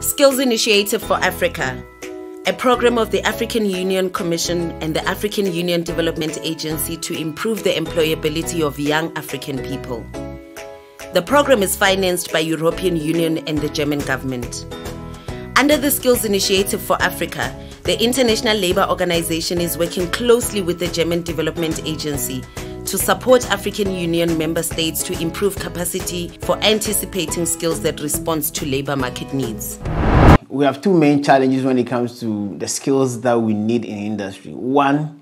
Skills Initiative for Africa, a program of the African Union Commission and the African Union Development Agency to improve the employability of young African people. The program is financed by European Union and the German government. Under the Skills Initiative for Africa, the International Labour Organization is working closely with the German Development Agency to support African Union member states to improve capacity for anticipating skills that respond to labour market needs. We have two main challenges when it comes to the skills that we need in industry. One,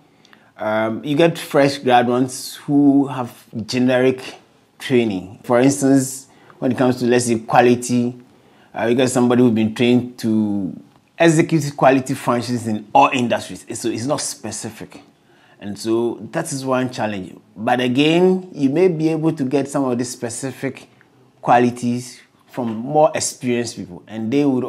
you get fresh graduates who have generic training. For instance, when it comes to, let's say, quality, you get somebody who's been trained to execute quality functions in all industries. So it's not specific. And so that is one challenge. But again, you may be able to get some of these specific qualities from more experienced people, and they would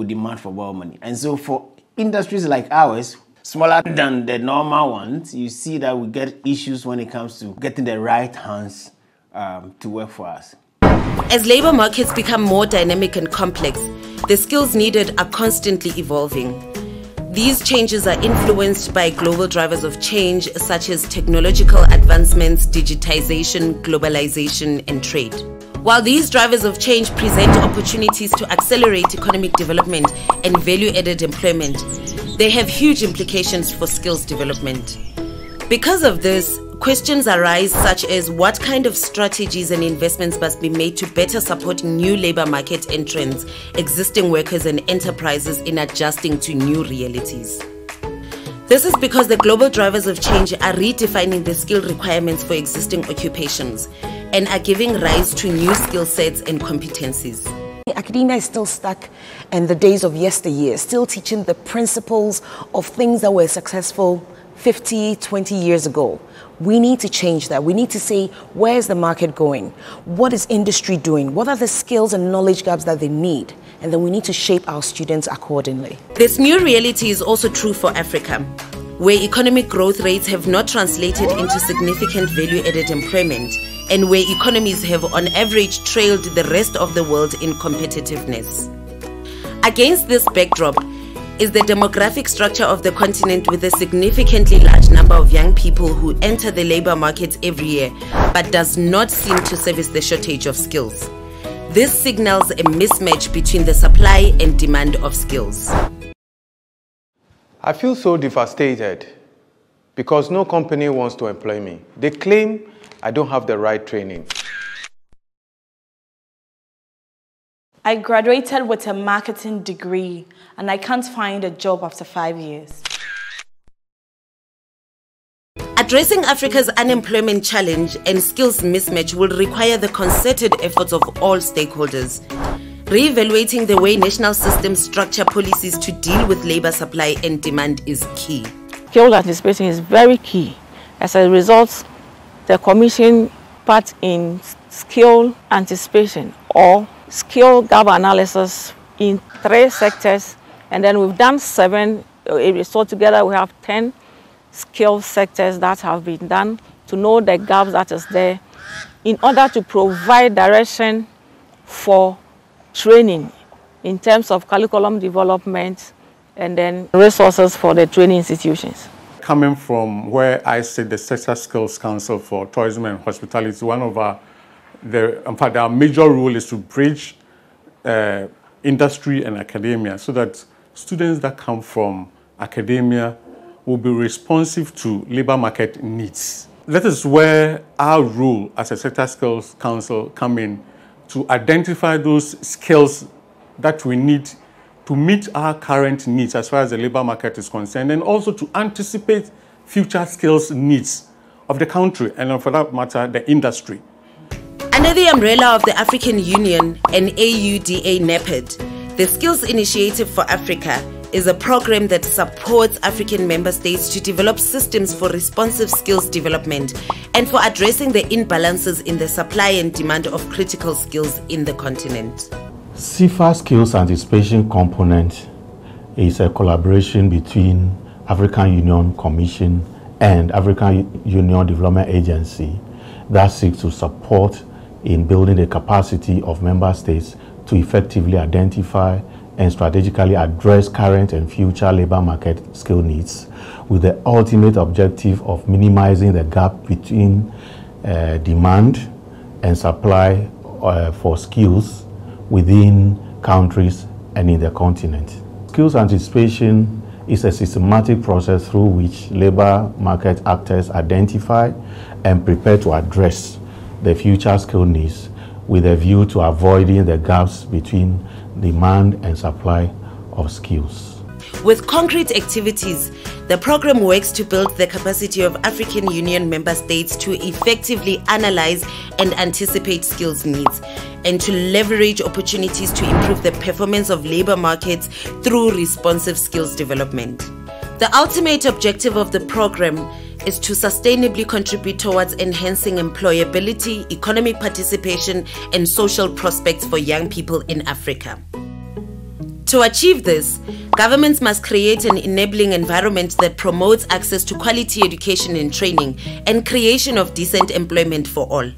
demand for more money. And so for industries like ours, smaller than the normal ones, you see that we get issues when it comes to getting the right hands to work for us. As labor markets become more dynamic and complex, the skills needed are constantly evolving. These changes are influenced by global drivers of change such as technological advancements, digitization, globalization, and trade. While these drivers of change present opportunities to accelerate economic development and value-added employment, they have huge implications for skills development. Because of this, questions arise such as what kind of strategies and investments must be made to better support new labor market entrants, existing workers and enterprises in adjusting to new realities. This is because the global drivers of change are redefining the skill requirements for existing occupations and are giving rise to new skill sets and competencies. Academia is still stuck in the days of yesteryear, still teaching the principles of things that were successful 50, 20 years ago. We need to change that. We need to say, where's the market going? What is industry doing? What are the skills and knowledge gaps that they need? And then we need to shape our students accordingly. This new reality is also true for Africa, where economic growth rates have not translated into significant value-added employment, and where economies have on average trailed the rest of the world in competitiveness. Against this backdrop is the demographic structure of the continent, with a significantly large number of young people who enter the labor market every year, but does not seem to service the shortage of skills. This signals a mismatch between the supply and demand of skills. I feel so devastated because no company wants to employ me. They claim I don't have the right training. I graduated with a marketing degree and I can't find a job after 5 years. Addressing Africa's unemployment challenge and skills mismatch will require the concerted efforts of all stakeholders. Re-evaluating the way national systems structure policies to deal with labor supply and demand is key. Skill anticipation is very key. As a result, the Commission part in skill anticipation or skill gap analysis in 3 sectors, and then we've done 7 areas. So together we have 10 skill sectors that have been done to know the gaps that is there in order to provide direction for training in terms of curriculum development and then resources for the training institutions. Coming from where I sit, the Sector Skills Council for Tourism and Hospitality, one of our major role is to bridge industry and academia so that students that come from academia will be responsive to labor market needs. That is where our role as a Sector Skills Council come in, to identify those skills that we need to meet our current needs as far as the labor market is concerned, and also to anticipate future skills needs of the country and, for that matter, the industry. Under the umbrella of the African Union and AUDA NEPID, the Skills Initiative for Africa is a program that supports African member states to develop systems for responsive skills development and for addressing the imbalances in the supply and demand of critical skills in the continent. SIFA Skills Anticipation Component is a collaboration between African Union Commission and African Union Development Agency that seeks to support in building the capacity of member states to effectively identify and strategically address current and future labor market skill needs with the ultimate objective of minimizing the gap between demand and supply for skills within countries and in the continent. Skills anticipation is a systematic process through which labor market actors identify and prepare to address the future skill needs with a view to avoiding the gaps between demand and supply of skills. With concrete activities, the program works to build the capacity of African Union member states to effectively analyze and anticipate skills needs and to leverage opportunities to improve the performance of labor markets through responsive skills development. The ultimate objective of the program is to sustainably contribute towards enhancing employability, economic participation, and social prospects for young people in Africa. To achieve this, governments must create an enabling environment that promotes access to quality education and training and creation of decent employment for all.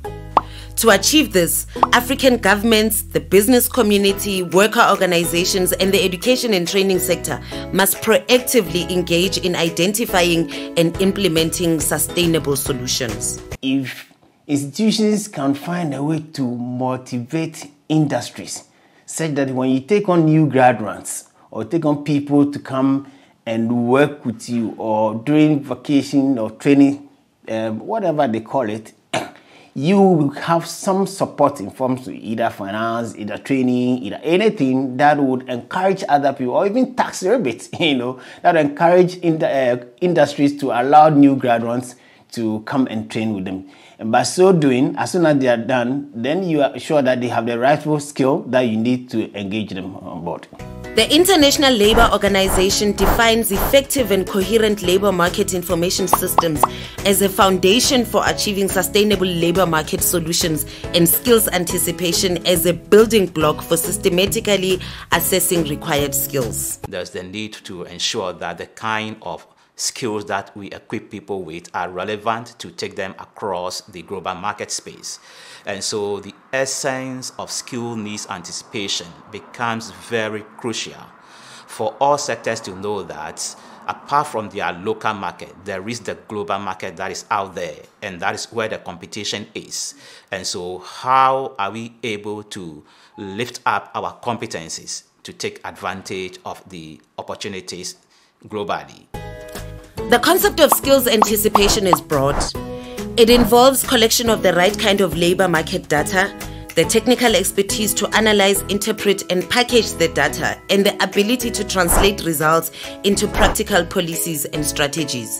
To achieve this, African governments, the business community, worker organizations, and the education and training sector must proactively engage in identifying and implementing sustainable solutions. If institutions can find a way to motivate industries, such that when you take on new graduates or take on people to come and work with you or during vacation or training, whatever they call it, you will have some support in forms of either finance, either training, either anything that would encourage other people, or even tax rebates, that encourage industries to allow new graduates to come and train with them. And by so doing, as soon as they are done, then you are sure that they have the rightful skill that you need to engage them on board. The International Labour Organization defines effective and coherent labour market information systems as a foundation for achieving sustainable labour market solutions and skills anticipation as a building block for systematically assessing required skills. There's the need to ensure that the kind of skills that we equip people with are relevant to take them across the global market space. And so the essence of skill needs anticipation becomes very crucial for all sectors to know that apart from their local market, there is the global market that is out there, and that is where the competition is. And so how are we able to lift up our competencies to take advantage of the opportunities globally? The concept of skills anticipation is broad. It involves collection of the right kind of labor market data, the technical expertise to analyze, interpret, and package the data, and the ability to translate results into practical policies and strategies.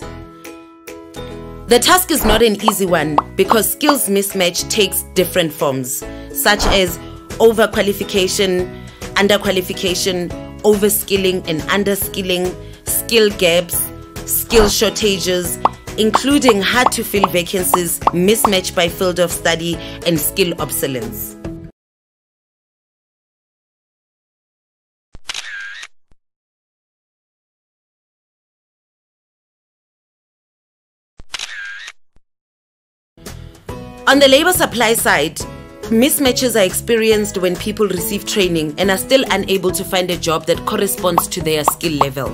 The task is not an easy one because skills mismatch takes different forms, such as overqualification, underqualification, overskilling and underskilling, skill gaps, skill shortages, including hard-to-fill vacancies, mismatch by field of study, and skill obsolescence. On the labor supply side, mismatches are experienced when people receive training and are still unable to find a job that corresponds to their skill level,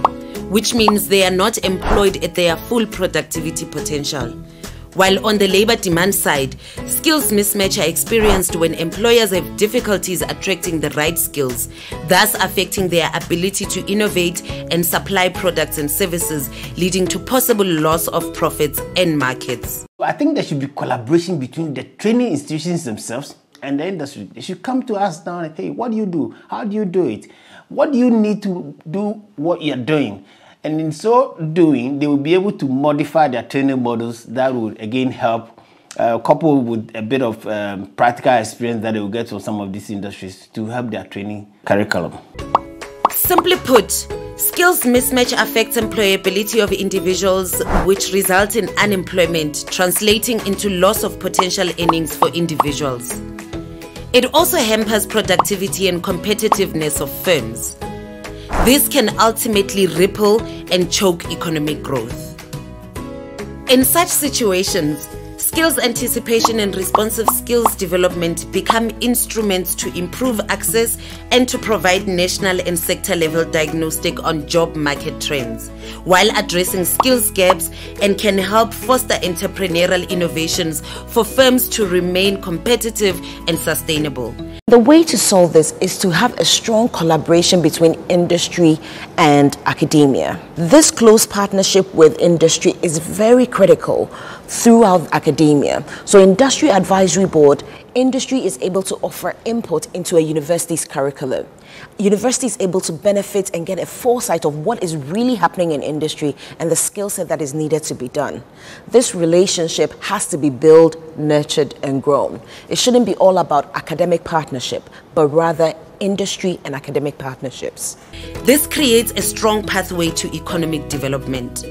which means they are not employed at their full productivity potential. While on the labor demand side, skills mismatch are experienced when employers have difficulties attracting the right skills, thus affecting their ability to innovate and supply products and services, leading to possible loss of profits and markets. I think there should be collaboration between the training institutions themselves and the industry. They should come to us now and, hey, what do you do? How do you do it? What do you need to do what you're doing? And in so doing, they will be able to modify their training models that would again help, coupled with a bit of practical experience that they will get from some of these industries to help their training curriculum. Simply put, skills mismatch affects employability of individuals, which result in unemployment, translating into loss of potential earnings for individuals. It also hampers productivity and competitiveness of firms. This can ultimately ripple and choke economic growth. In such situations, skills anticipation and responsive skills development become instruments to improve access and to provide national and sector-level diagnostic on job market trends, while addressing skills gaps, and can help foster entrepreneurial innovations for firms to remain competitive and sustainable. The way to solve this is to have a strong collaboration between industry and academia. This close partnership with industry is very critical throughout academia. So Industry Advisory Board, industry is able to offer input into a university's curriculum. University is able to benefit and get a foresight of what is really happening in industry and the skill set that is needed to be done. This relationship has to be built, nurtured, and grown. It shouldn't be all about academic partnership, but rather industry and academic partnerships. This creates a strong pathway to economic development.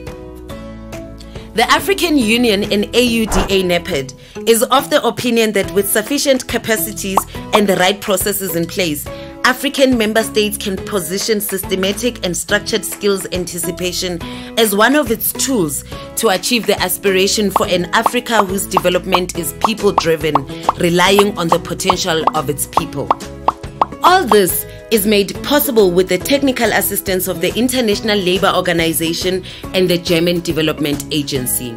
The African Union and AUDA NEPAD is of the opinion that with sufficient capacities and the right processes in place, African member states can position systematic and structured skills anticipation as one of its tools to achieve the aspiration for an Africa whose development is people-driven, relying on the potential of its people. All this is made possible with the technical assistance of the International Labour Organization and the German Development Agency.